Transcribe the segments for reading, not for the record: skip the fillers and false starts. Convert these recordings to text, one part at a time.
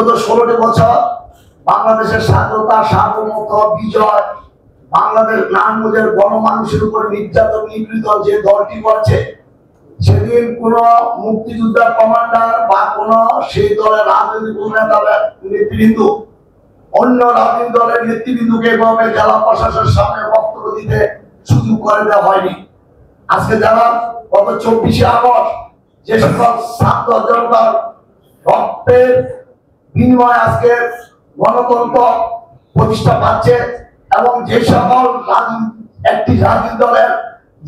বিগত 16টি বছর বাংলাদেশের স্বাধীনতা, সার্বভৌমত্ব, বিজয়, বাংলাদেশ নারায়ণগঞ্জের গণমানুষের উপর নির্যাতন নিপীড়িত যে দলটি করছে, সেদিন কোন মুক্তিযোদ্ধার কমান্ডার বা কোন সেই দলের রাজনৈতিক নেতৃবৃন্দ অন্য রাজনৈতিক দলের নেতৃবৃন্দকে এভাবে জেলা প্রশাসনের সামনে বক্তব্য দিতে সুযোগ করে দেওয়া হয়নি। আজকে যারা গত 24শে আগস্ট যে সকল ছাত্র জনতার রক্তের বিনিময়ে আজকে গণতন্ত্র প্রতিষ্ঠা পাচ্ছে এবং যে সকল একটি রাজনৈতিক দলের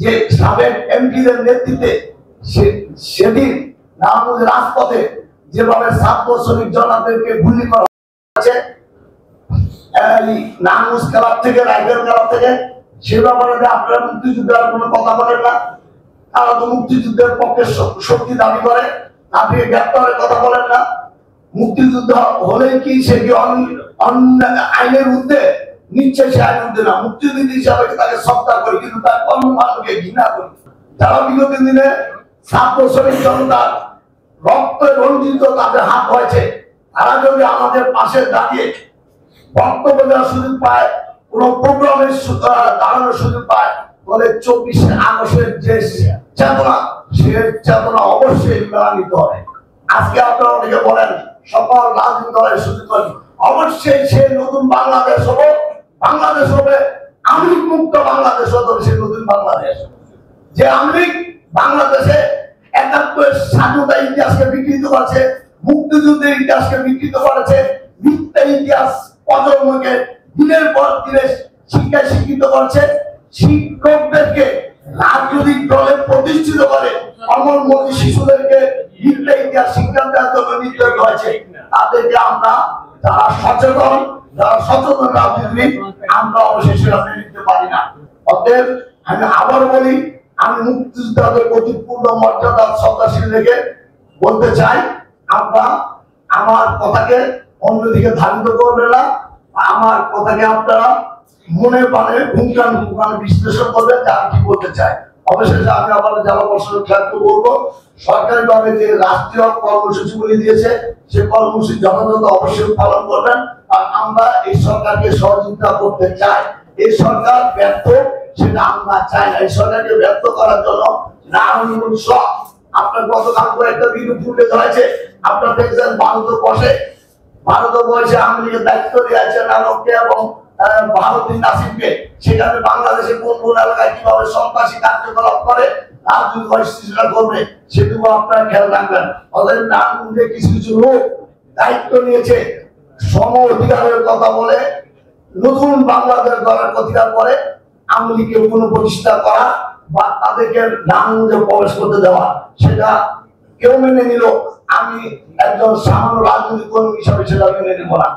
যে সাবেক এমপিদের নেতৃত্বে সেদিন নারায়ণগঞ্জ রাজপথে যেভাবে ছাত্র শ্রমিক জনতাদেরকে গুলি করা হয়েছে, নারায়ণগঞ্জ ক্লাব থেকে, রাইফেল ক্লাব থেকে, সে ব্যাপারে আপনারা মুক্তিযুদ্ধের কোনো কথা বলেন না। তারা তো মুক্তিযুদ্ধের পক্ষে শক্তি দাবি করে, আপনি গ্রেপ্তারের কথা বলেন না। মুক্তিযুদ্ধ হলে কি সে কি আইনের ঊর্ধ্বে? নিশ্চয় সে আইনের ঊর্ধ্বে না। মুক্তিযুদ্ধ হিসাবে তাকে শ্রদ্ধা করি, কিন্তু তার কর্মকাণ্ডকে ঘৃণা করি। যারা বিগত দিনে ছাত্র শ্রমিক জনতার রক্তে রঞ্জিত তাদের হাত হয়েছে, তারা যদি আমাদের পাশে দাঁড়িয়ে বক্তব্য দেওয়ার সুযোগ পায়, কোন প্রোগ্রামের দাঁড়ানোর সুযোগ পায়, তাহলে 24শে আগস্টের যে চেতনা, সে চেতনা অবশ্যই মেলান্বিত হবে। আজকে আপনারা অনেকে বলেন সকল রাজনৈতিক দলের সুযোগ অবশ্যই সে নতুন বাংলাদেশ হবে, বাংলাদেশ হবে আমলিক মুক্ত বাংলাদেশ হবে, সে নতুন বাংলাদেশ। যে আমলিক বাংলাদেশে 71 স্বাধীনতার ইতিহাসকে বিকৃত করেছে, মুক্তিযুদ্ধের ইতিহাসকে বিকৃত করেছে, মিথ্যা ইতিহাস প্রজন্মকে দিনের পর দিনে শিক্ষায় শিক্ষিত করছে, শিক্ষকদেরকে রাজনৈতিক দলে প্রতিষ্ঠিত করে অমরমুখী শিশুদেরকে মিথ্যা ইতিহাস শিক্ষা দেওয়ার জন্য নির্যাতিত হয়েছে। তাদেরকে আমরা যারা সচেতন রাজনীতিবিদ, আমরা অবশেষে নিতে পারি না। অতএব আমি আবার বলি, আমি মুক্তিযোদ্ধাদের প্রতি পূর্ণ মর্যাদা শ্রদ্ধাশীল রেখে বলতে চাই, আমরা আমার কথাকে অন্যদিকে ধারিত করবেন না। আমার কথাকে আপনারা মনে প্রাণে ভূমিকান বিশ্লেষণ করবেন যে আমি কি বলতে চাই। অবশেষে আমি আবার জেলা প্রশাসক সাহেবকে বলবো, সরকারিভাবে যে রাষ্ট্রীয় কর্মসূচিগুলি দিয়েছে সে কর্মসূচি যথাযথ অবশ্যই পালন করবেন। আর আমরা এই সরকারকে সহযোগিতা করতে চাই। এই সরকার ব্যর্থ, সেটা আমরা চাই না। এই সরকারকে ব্যর্থ করার জন্য নারায়ণগঞ্জ আপনার গতকাল করে একটা ভিডিও ফুটেজ হয়েছে, আপনারা দেখছেন ভারতবর্ষে আওয়ামী লীগের দায়িত্ব দিয়েছে নানককে এবং ভারতীয় নাসিমকে। সেখানে বাংলাদেশে কোন কোন এলাকায় কিভাবে সন্ত্রাসী কার্যকলাপ করে, রাজনৈতিক অস্থিরতা করবে, সেটুকু আপনারা খেয়াল রাখবেন। অতএব নারায়ণগঞ্জে কিছু কিছু লোক দায়িত্ব নিয়েছে, সম অধিকারের কথা বলে নতুন বাংলাদেশ গড়ার অধিকার করে আওয়ামী লীগকে পুনঃপ্রতিষ্ঠা করা বা তাদেরকে নারায়ণগঞ্জে প্রবেশ করতে দেওয়া, সেটা কেউ মেনে নিল। আমি একজন সামান্য রাজনৈতিক কর্মী হিসাবে সেটা মেনে নেব না।